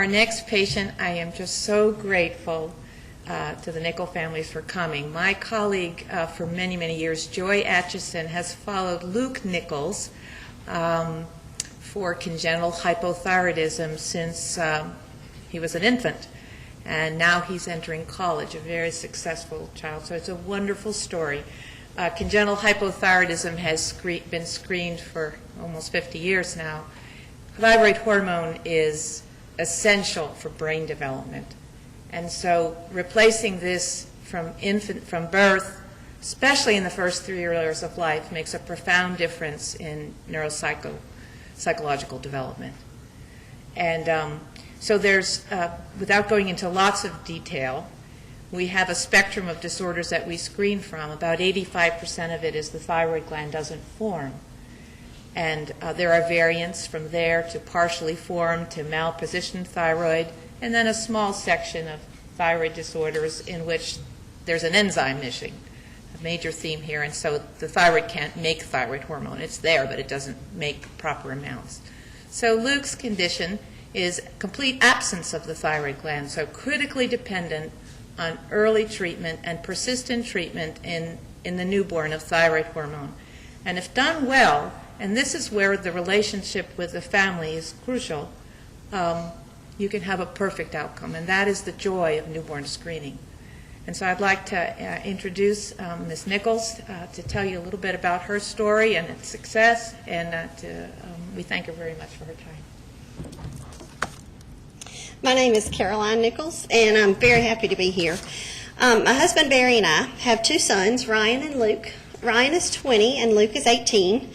next patient, I am just so grateful to the Nichols families for coming. My colleague for many, many years, Joy Atchison, has followed Luke Nichols for congenital hypothyroidism since he was an infant. And now he's entering college, a very successful child. So it's a wonderful story. Congenital hypothyroidism has been screened for almost 50 years now. Thyroid hormone is essential for brain development. And so replacing this from birth, especially in the first 3 years of life, makes a profound difference in psychological development. And so there's, without going into lots of detail, we have a spectrum of disorders that we screen from. About 85% of it is the thyroid gland doesn't form. And there are variants from there to partially formed to malpositioned thyroid, and then a small section of thyroid disorders in which there's an enzyme missing, a major theme here. And so the thyroid can't make thyroid hormone. It's there, but it doesn't make proper amounts. So Luke's condition is complete absence of the thyroid gland, so critically dependent on early treatment and persistent treatment in the newborn of thyroid hormone. And if done well, and this is where the relationship with the family is crucial, you can have a perfect outcome, and that is the joy of newborn screening. And so I'd like to introduce Ms. Nichols to tell you a little bit about her story and its success, and we thank her very much for her time. My name is Caroline Nichols, and I'm very happy to be here. My husband Barry and I have 2 sons, Ryan and Luke. Ryan is 20 and Luke is 18.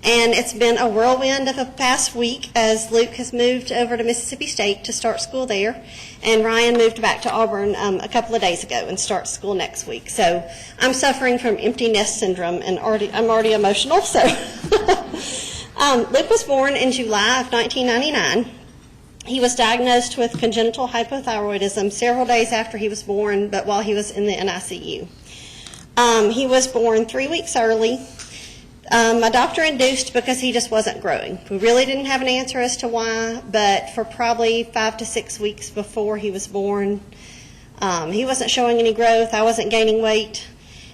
And it's been a whirlwind of a past week as Luke has moved over to Mississippi State to start school there, and Ryan moved back to Auburn a couple of days ago and starts school next week. So I'm suffering from empty nest syndrome, and I'm already emotional. So Luke was born in July of 1999. He was diagnosed with congenital hypothyroidism several days after he was born, but while he was in the NICU. He was born 3 weeks early. My doctor induced because he just wasn't growing. We really didn't have an answer as to why, but for probably 5 to 6 weeks before he was born, he wasn't showing any growth. I wasn't gaining weight,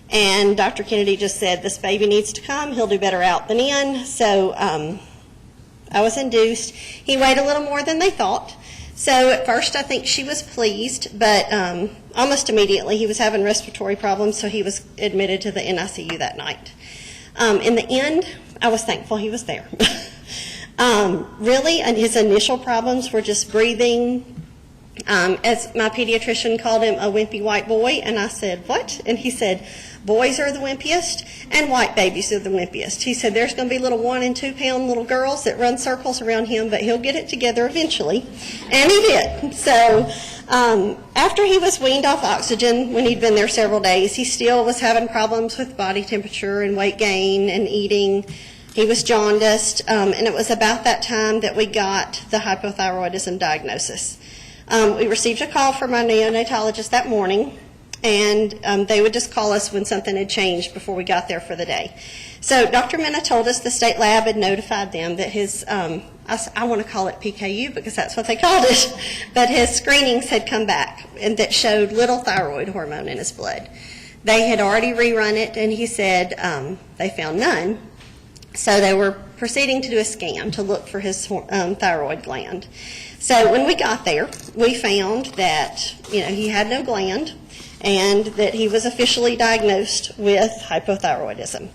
and Dr. Kennedy just said, this baby needs to come. He'll do better out than in. So I was induced. He weighed a little more than they thought. So at first I think she was pleased, but almost immediately he was having respiratory problems, so he was admitted to the NICU that night. In the end, I was thankful he was there. Really, and his initial problems were just breathing. As my pediatrician called him, a wimpy white boy, and I said, what? And he said, boys are the wimpiest, and white babies are the wimpiest. He said, there's going to be little 1 and 2 pound little girls that run circles around him, but he'll get it together eventually. And he did. So after he was weaned off oxygen, when he'd been there several days, he still was having problems with body temperature and weight gain and eating. He was jaundiced, and it was about that time that we got the hypothyroidism diagnosis. We received a call from our neonatologist that morning, and they would just call us when something had changed before we got there for the day. So Dr. Minna told us the state lab had notified them that his, I want to call it PKU because that's what they called it, but his screenings had come back and that showed little thyroid hormone in his blood. They had already rerun it, and he said they found none. So they were proceeding to do a scan to look for his thyroid gland. So when we got there, we found that he had no gland, and that he was officially diagnosed with hypothyroidism.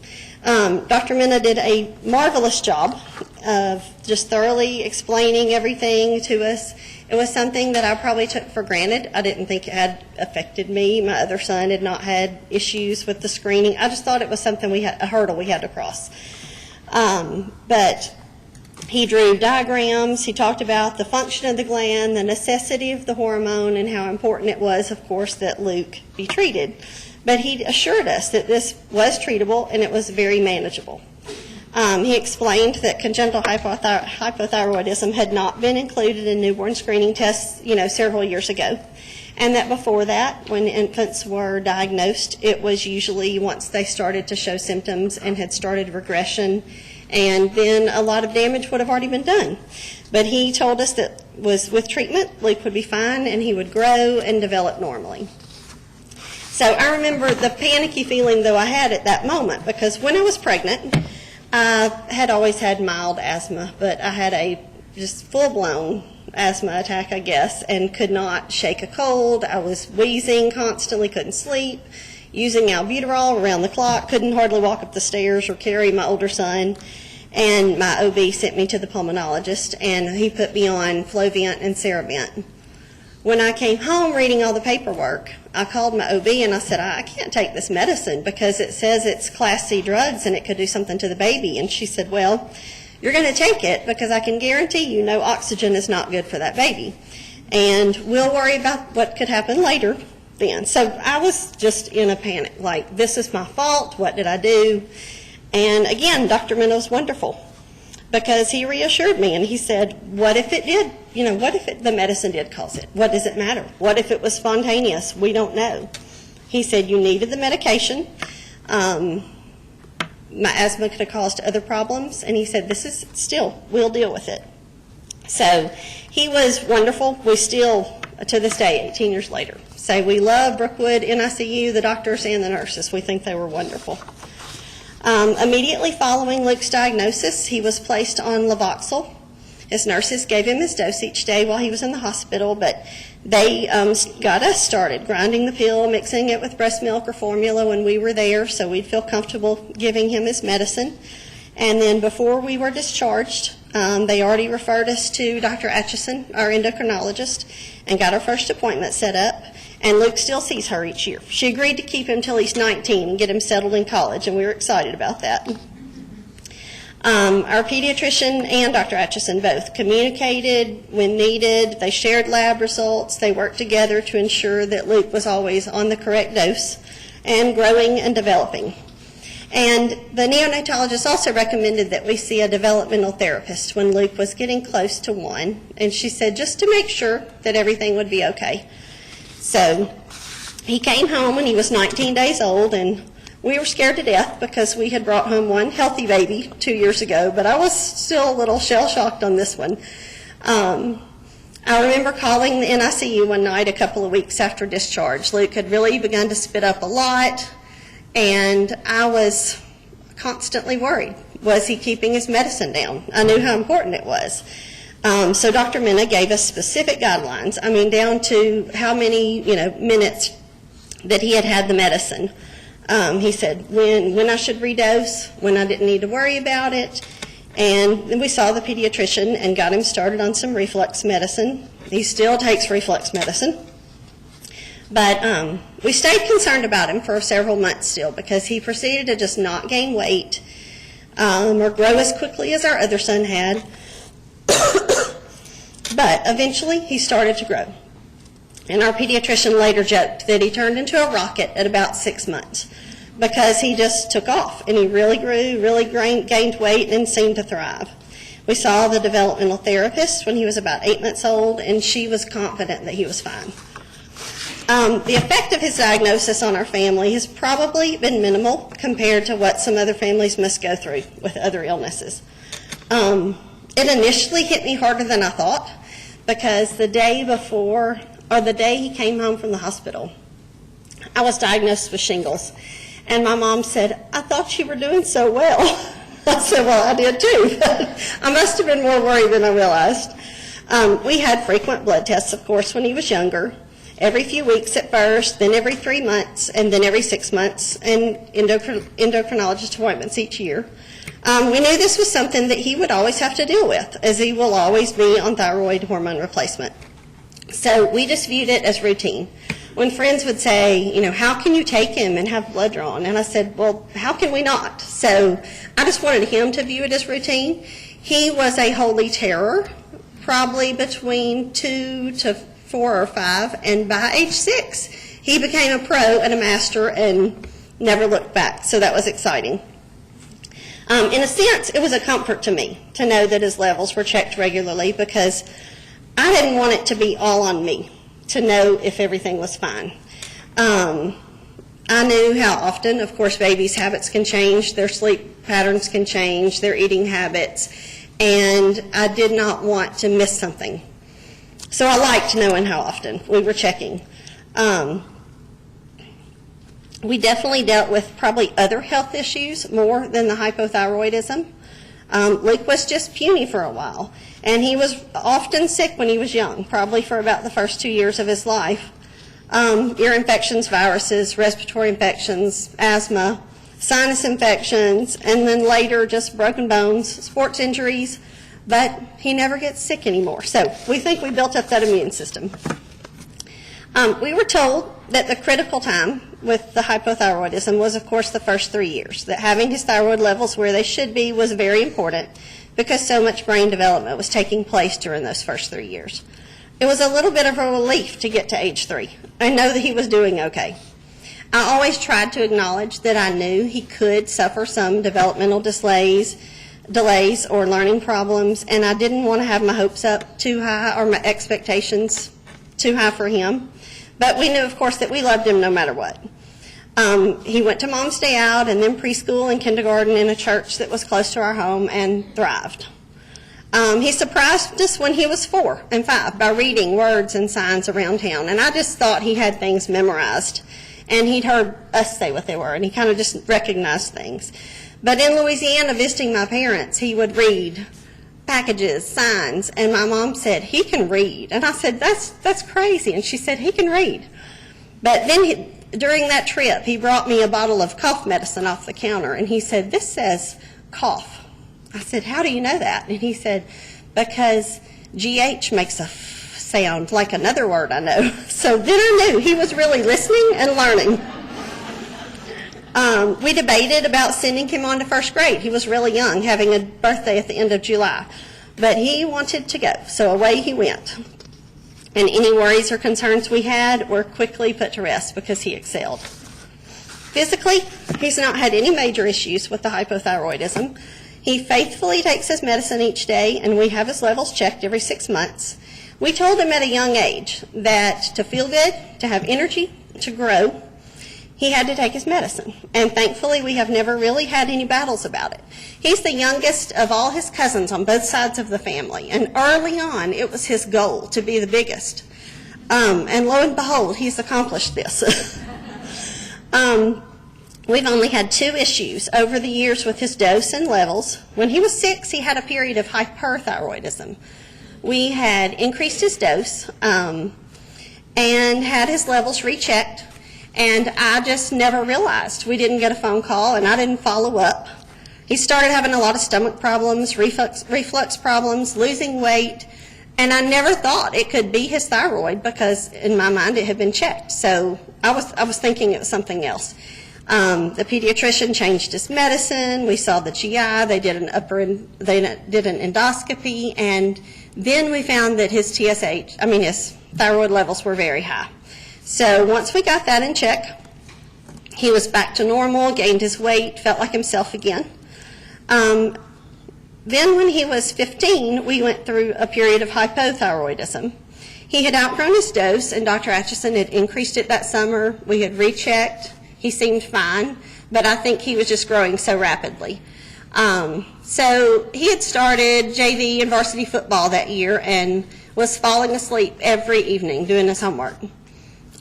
Dr. Minna did a marvelous job of just thoroughly explaining everything to us. It was something that I probably took for granted. I didn't think it had affected me. My other son had not had issues with the screening. I just thought it was something a hurdle we had to cross. But he drew diagrams. He talked about the function of the gland, the necessity of the hormone, and how important it was, of course, that Luke be treated. But he assured us that this was treatable and it was very manageable. He explained that congenital hypothyroidism had not been included in newborn screening tests, several years ago. And that before that, when infants were diagnosed, it was usually once they started to show symptoms and had started regression and then a lot of damage would have already been done. But he told us that with treatment, Luke would be fine, and he would grow and develop normally. So I remember the panicky feeling, though, I had at that moment, because when I was pregnant, I had always had mild asthma, but I had a just full-blown asthma attack, I guess, and could not shake a cold. I was wheezing constantly, couldn't sleep, using albuterol around the clock, couldn't hardly walk up the stairs or carry my older son. And my OB sent me to the pulmonologist, and he put me on Flovent and Ceravent. When I came home reading all the paperwork, I called my OB and I said, I can't take this medicine because it says it's Class C drugs and it could do something to the baby. And she said, well, you're going to take it because I can guarantee you no oxygen is not good for that baby. And we'll worry about what could happen later then. So I was just in a panic, like, this is my fault, what did I do? And again, Dr. Minna was wonderful because he reassured me and he said, what if it did, what if the medicine did cause it? What does it matter? What if it was spontaneous? We don't know. He said, you needed the medication. My asthma could have caused other problems. And he said, we'll deal with it. So he was wonderful. We still, to this day, 18 years later, say we love Brookwood NICU, the doctors and the nurses. We think they were wonderful. Immediately following Luke's diagnosis, he was placed on Levoxyl. His nurses gave him his dose each day while he was in the hospital, but they got us started grinding the pill, mixing it with breast milk or formula when we were there, so we'd feel comfortable giving him his medicine. And then before we were discharged, they already referred us to Dr. Atchison, our endocrinologist, and got our first appointment set up. And Luke still sees her each year. She agreed to keep him till he's 19 and get him settled in college, and we were excited about that. Our pediatrician and Dr. Atchison both communicated when needed. They shared lab results. They worked together to ensure that Luke was always on the correct dose and growing and developing. And the neonatologist also recommended that we see a developmental therapist when Luke was getting close to 1. And she said just to make sure that everything would be okay. So he came home when he was 19 days old, and we were scared to death because we had brought home one healthy baby 2 years ago, but I was still a little shell-shocked on this one. I remember calling the NICU one night a couple of weeks after discharge. Luke had really begun to spit up a lot, and I was constantly worried. Was he keeping his medicine down? I knew how important it was. So Dr. Minna gave us specific guidelines, down to how many, minutes that he had had the medicine. He said when I should redose, when I didn't need to worry about it. And then we saw the pediatrician and got him started on some reflux medicine. He still takes reflux medicine. But we stayed concerned about him for several months still because he proceeded to just not gain weight or grow as quickly as our other son had. But eventually he started to grow. And our pediatrician later joked that he turned into a rocket at about 6 months because he just took off and he really grew, really gained weight and seemed to thrive. We saw the developmental therapist when he was about 8 months old, and she was confident that he was fine. The effect of his diagnosis on our family has probably been minimal compared to what some other families must go through with other illnesses. It initially hit me harder than I thought because the day before, or the day he came home from the hospital, I was diagnosed with shingles. And my mom said, I thought you were doing so well. I said, well, I did too. I must have been more worried than I realized. We had frequent blood tests, of course, when he was younger. Every few weeks at first, then every 3 months, and then every 6 months, and endocrinologist appointments each year. We knew this was something that he would always have to deal with, as he will always be on thyroid hormone replacement. So we just viewed it as routine. When friends would say, how can you take him and have blood drawn? And I said, well, how can we not? So I just wanted him to view it as routine. He was a holy terror, probably between 2 to 4 or 5, and by age 6, he became a pro and a master and never looked back. So that was exciting. In a sense, it was a comfort to me to know that his levels were checked regularly because I didn't want it to be all on me to know if everything was fine. I knew how often, of course, babies' habits can change, their sleep patterns can change, their eating habits, and I did not want to miss something. So I liked knowing how often we were checking. We definitely dealt with probably other health issues more than the hypothyroidism. Luke was just puny for a while, and he was often sick when he was young, probably for about the first 2 years of his life. Ear infections, viruses, respiratory infections, asthma, sinus infections, and then later just broken bones, sports injuries, but he never gets sick anymore. So we think we built up that immune system. We were told that the critical time with the hypothyroidism was, of course, the first 3 years, that having his thyroid levels where they should be was very important because so much brain development was taking place during those first 3 years. It was a little bit of a relief to get to age 3. I know that he was doing okay. I always tried to acknowledge that I knew he could suffer some developmental delays or learning problems, and I didn't want to have my hopes up too high or my expectations too high for him. But we knew, of course, that we loved him no matter what. He went to Mom's Day Out and then preschool and kindergarten in a church that was close to our home and thrived. He surprised us when he was 4 and 5 by reading words and signs around town, and I just thought he had things memorized, and he'd heard us say what they were, and he kind of just recognized things. But in Louisiana, visiting my parents, he would read packages, signs, and my mom said, he can read. And I said, that's crazy. And she said, he can read. But then during that trip, he brought me a bottle of cough medicine off the counter, and he said, this says cough. I said, how do you know that? And he said, because GH makes a sound like another word I know. So then I knew he was really listening and learning. We debated about sending him on to first grade. He was really young, having a birthday at the end of July. But he wanted to go, so away he went. And any worries or concerns we had were quickly put to rest because he excelled. Physically, he's not had any major issues with the hypothyroidism. He faithfully takes his medicine each day, and we have his levels checked every 6 months. We told him at a young age that to feel good, to have energy, to grow, he had to take his medicine. And thankfully, we have never really had any battles about it. He's the youngest of all his cousins on both sides of the family. And early on, it was his goal to be the biggest. And lo and behold, he's accomplished this. We've only had 2 issues over the years with his dose and levels. When he was 6, he had a period of hyperthyroidism. We had increased his dose and had his levels rechecked. And I just never realized. We didn't get a phone call, and I didn't follow up. He started having a lot of stomach problems, reflux problems, losing weight, and I never thought it could be his thyroid because in my mind it had been checked. So I was thinking it was something else. The pediatrician changed his medicine. We saw the GI. They did an endoscopy, and then we found that his his thyroid levels were very high. So once we got that in check, he was back to normal, gained his weight, felt like himself again. Then when he was 15, we went through a period of hypothyroidism. He had outgrown his dose, and Dr. Atchison had increased it that summer. We had rechecked. He seemed fine, but I think he was just growing so rapidly. So he had started JV and varsity football that year and was falling asleep every evening doing his homework.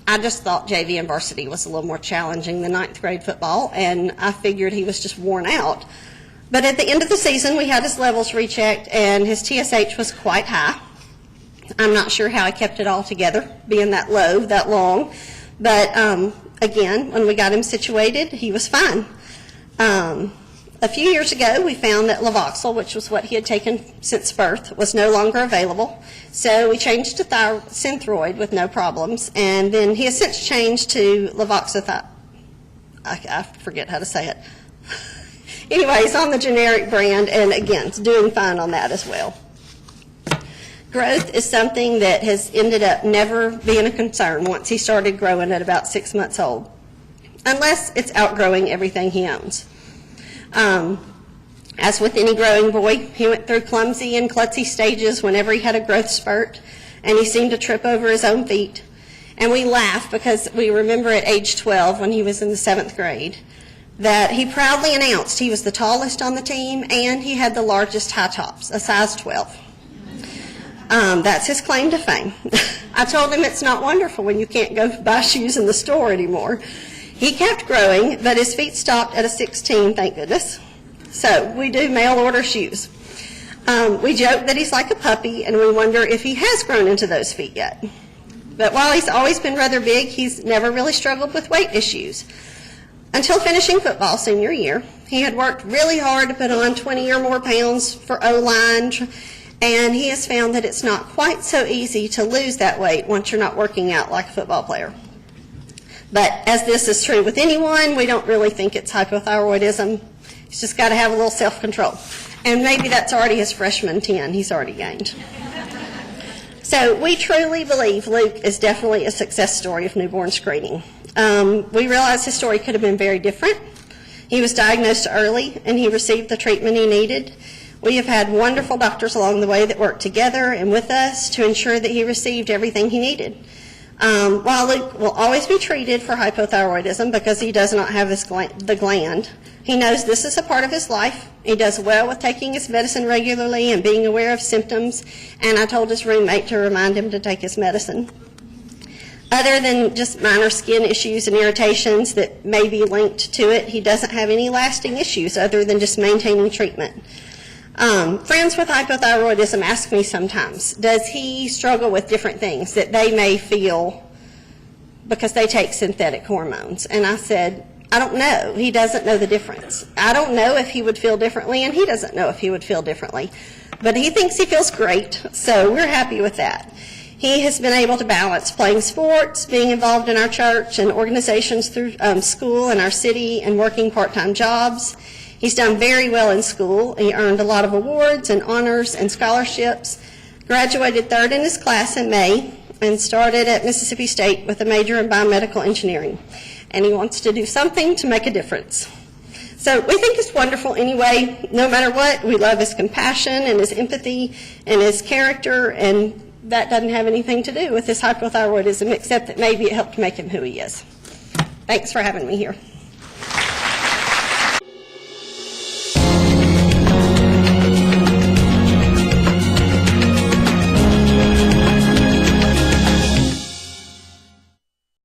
I just thought JV and varsity was a little more challenging than 9th grade football, and I figured he was just worn out. But at the end of the season, we had his levels rechecked, and his TSH was quite high. I'm not sure how I kept it all together, being that low, that long. But again, when we got him situated, he was fine. A few years ago, we found that Levoxyl, which was what he had taken since birth, was no longer available. So we changed to Synthroid with no problems, and then he has since changed to Levoxyl. I forget how to say it. Anyway, he's on the generic brand, and again, it's doing fine on that as well. Growth is something that has ended up never being a concern once he started growing at about 6 months old, unless it's outgrowing everything he owns. As with any growing boy, he went through clumsy and klutzy stages whenever he had a growth spurt, and he seemed to trip over his own feet. And we laugh because we remember at age 12, when he was in the 7th grade, that he proudly announced he was the tallest on the team and he had the largest high tops, a size 12. That's his claim to fame. I told him it's not wonderful when you can't go buy shoes in the store anymore. He kept growing, but his feet stopped at a 16, thank goodness. So we do mail order shoes. We joke that he's like a puppy, and we wonder if he has grown into those feet yet. But while he's always been rather big, he's never really struggled with weight issues. Until finishing football senior year, he had worked really hard to put on 20 or more pounds for O-line, and he has found that it's not quite so easy to lose that weight once you're not working out like a football player. But as this is true with anyone, we don't really think it's hypothyroidism. He's just got to have a little self-control. And maybe that's already his freshman 10 he's already gained. So we truly believe Luke is definitely a success story of newborn screening. We realize his story could have been very different. He was diagnosed early and he received the treatment he needed. We have had wonderful doctors along the way that worked together and with us to ensure that he received everything he needed. While Luke will always be treated for hypothyroidism because he does not have the gland, he knows this is a part of his life. He does well with taking his medicine regularly and being aware of symptoms, and I told his roommate to remind him to take his medicine. Other than just minor skin issues and irritations that may be linked to it, he doesn't have any lasting issues other than just maintaining treatment. Friends with hypothyroidism ask me sometimes, does he struggle with different things that they may feel because they take synthetic hormones? And I said, I don't know. He doesn't know the difference. I don't know if he would feel differently, and he doesn't know if he would feel differently. But he thinks he feels great, so we're happy with that. He has been able to balance playing sports, being involved in our church and organizations through school in our city, and working part-time jobs. He's done very well in school. He earned a lot of awards and honors and scholarships, graduated third in his class in May, and started at Mississippi State with a major in biomedical engineering. And he wants to do something to make a difference. So we think it's wonderful anyway. No matter what, we love his compassion and his empathy and his character, and that doesn't have anything to do with his hypothyroidism except that maybe it helped make him who he is. Thanks for having me here.